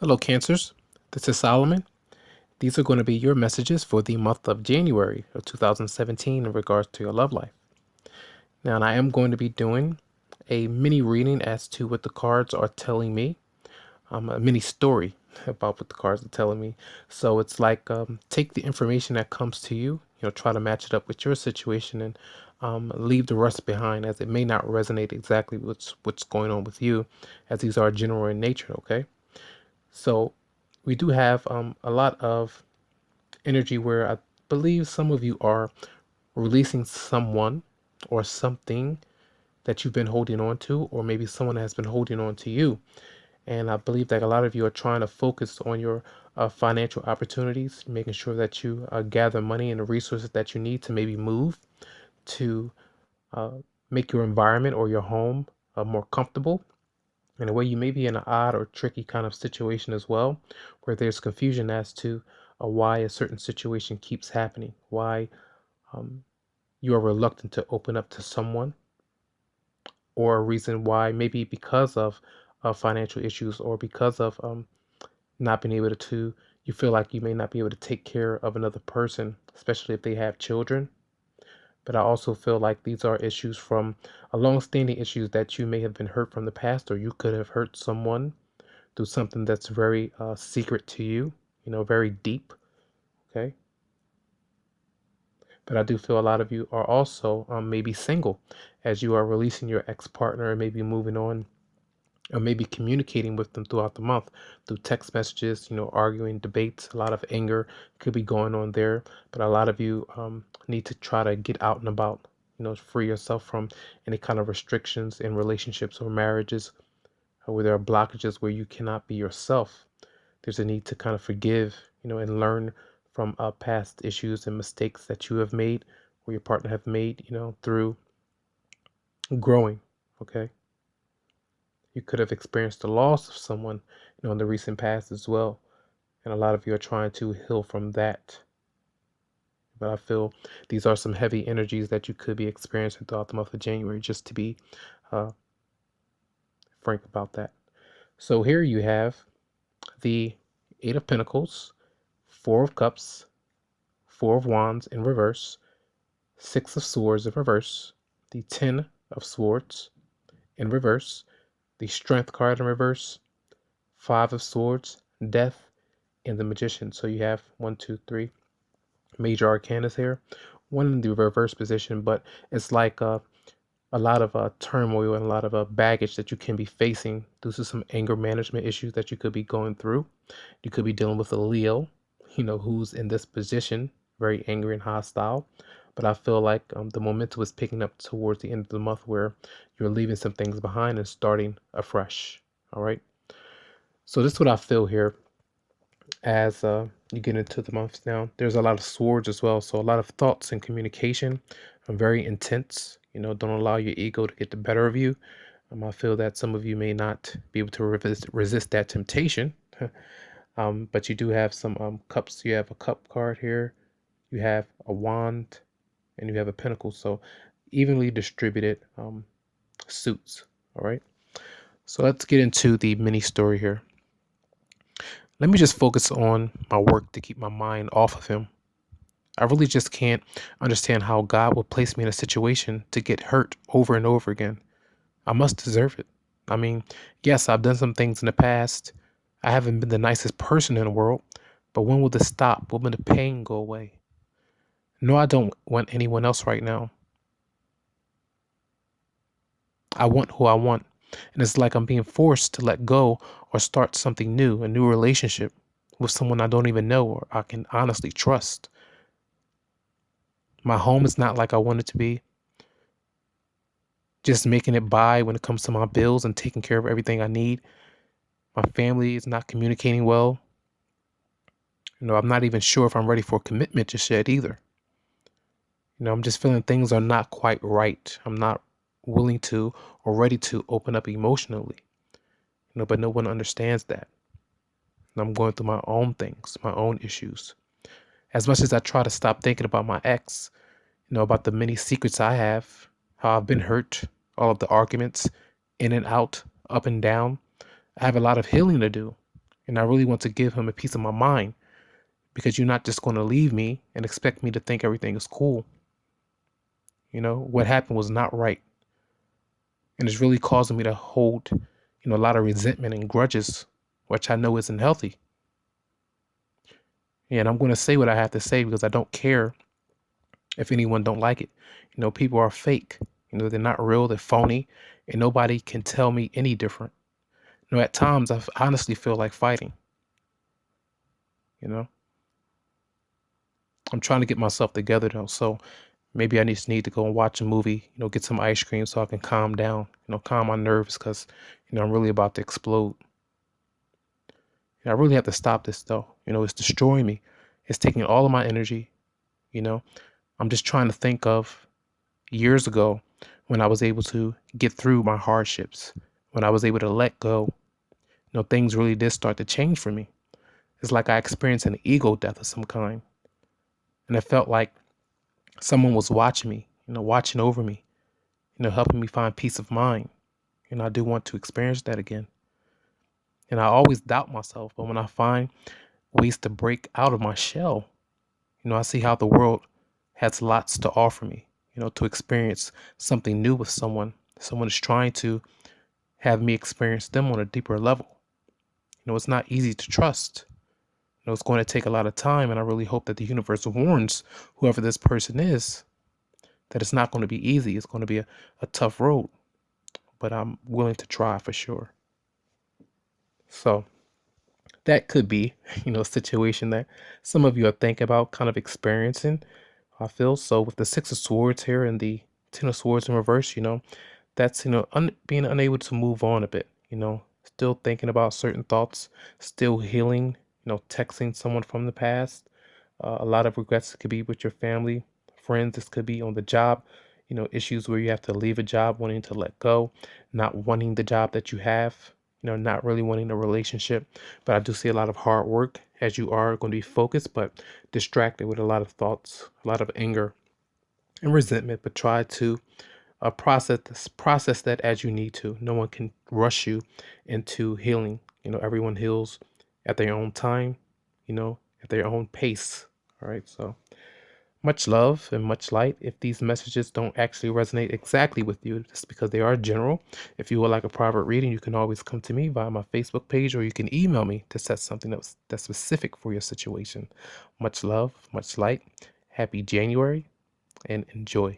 Hello, Cancers. This is Solomon. These are going to be your messages for the month of January of 2017 in regards to your love life. Now, and I am going to be doing a mini reading as to what the cards are telling me, a mini story about what the cards are telling me. So it's like take the information that comes to you, try to match it up with your situation and leave the rest behind, as it may not resonate exactly with what's going on with you, as these are general in nature, okay? So we do have a lot of energy where I believe some of you are releasing someone or something that you've been holding on to, or maybe someone has been holding on to you. And I believe that a lot of you are trying to focus on your financial opportunities, making sure that you gather money and the resources that you need to maybe move to uh, make your environment or your home more comfortable. In a way, you may be in an odd or tricky kind of situation as well, where there's confusion as to why a certain situation keeps happening, why um, you are reluctant to open up to someone, or a reason why, maybe because of financial issues or because of not being able to, you feel like you may not be able to take care of another person, especially if they have children. But I also feel like these are issues from a long-standing issues that you may have been hurt from the past, or you could have hurt someone through something that's very secret to you, very deep. Okay. But I do feel a lot of you are also maybe single, as you are releasing your ex-partner and maybe moving on, or maybe communicating with them throughout the month through text messages, arguing, debates. A lot of anger could be going on there. But a lot of you need to try to get out and about, free yourself from any kind of restrictions in relationships or marriages, where there are blockages where you cannot be yourself. There's a need to kind of forgive, and learn from past issues and mistakes that you have made or your partner have made, through growing. Okay. You could have experienced the loss of someone, in the recent past as well. And a lot of you are trying to heal from that. But I feel these are some heavy energies that you could be experiencing throughout the month of January, just to be uh, frank about that. So here you have the Eight of Pentacles, Four of Cups, Four of Wands in reverse, Six of Swords in reverse, the Ten of Swords in reverse, the Strength card in reverse, Five of Swords, Death, and the Magician. So you have 1, 2, 3 major arcanas here. One in the reverse position, but it's like a lot of turmoil and a lot of baggage that you can be facing due to some anger management issues that you could be going through. You could be dealing with a Leo, who's in this position, very angry and hostile. But I feel like the momentum is picking up towards the end of the month, where you're leaving some things behind and starting afresh. All right. So this is what I feel here as you get into the months now. There's a lot of swords as well. So a lot of thoughts and communication are very intense. Don't allow your ego to get the better of you. I feel that some of you may not be able to resist that temptation. But you do have some cups. You have a cup card here. You have a wand, and you have a pentacle. So evenly distributed suits. All right. So let's get into the mini story here. Let me just focus on my work to keep my mind off of him. I really just can't understand how God would place me in a situation to get hurt over and over again. I must deserve it. I mean, yes, I've done some things in the past. I haven't been the nicest person in the world, but when will this stop? When will the pain go away? No, I don't want anyone else right now. I want who I want. And it's like I'm being forced to let go or start something new, a new relationship with someone I don't even know or I can honestly trust. My home is not like I want it to be. Just making it by when it comes to my bills and taking care of everything I need. My family is not communicating well. I'm not even sure if I'm ready for a commitment just yet either. I'm just feeling things are not quite right. I'm not willing to or ready to open up emotionally. But no one understands that. And I'm going through my own things, my own issues. As much as I try to stop thinking about my ex, about the many secrets I have, how I've been hurt, all of the arguments, in and out, up and down. I have a lot of healing to do. And I really want to give him a piece of my mind, because you're not just going to leave me and expect me to think everything is cool. What happened was not right. And it's really causing me to hold, a lot of resentment and grudges, which I know isn't healthy. And I'm going to say what I have to say because I don't care if anyone don't like it. People are fake. They're not real, they're phony, and nobody can tell me any different. At times I honestly feel like fighting. I'm trying to get myself together though. So maybe I just need to go and watch a movie, get some ice cream so I can calm down, calm my nerves, because, I'm really about to explode. I really have to stop this though. It's destroying me. It's taking all of my energy. I'm just trying to think of years ago when I was able to get through my hardships, when I was able to let go. Things really did start to change for me. It's like I experienced an ego death of some kind. And it felt like someone was watching me, watching over me, helping me find peace of mind. And I do want to experience that again. And I always doubt myself, but when I find ways to break out of my shell, I see how the world has lots to offer me, to experience something new with someone. Someone is trying to have me experience them on a deeper level. It's not easy to trust. It's going to take a lot of time, and I really hope that the universe warns whoever this person is that it's not going to be easy. It's going to be a tough road, but I'm willing to try for sure. So that could be, a situation that some of you are thinking about kind of experiencing, I feel. So with the Six of Swords here and the Ten of Swords in reverse, that's, being unable to move on a bit, still thinking about certain thoughts, still healing, texting someone from the past. A lot of regrets could be with your family, friends. This could be on the job, issues where you have to leave a job, wanting to let go, not wanting the job that you have, not really wanting the relationship. But I do see a lot of hard work, as you are going to be focused, but distracted with a lot of thoughts, a lot of anger and resentment. But try to process that as you need to. No one can rush you into healing. Everyone heals at their own time, at their own pace. All right. So much love and much light. If these messages don't actually resonate exactly with you, just because they are general, if you would like a private reading, you can always come to me via my Facebook page, or you can email me to set something that's specific for your situation. Much love, much light. Happy January, and enjoy.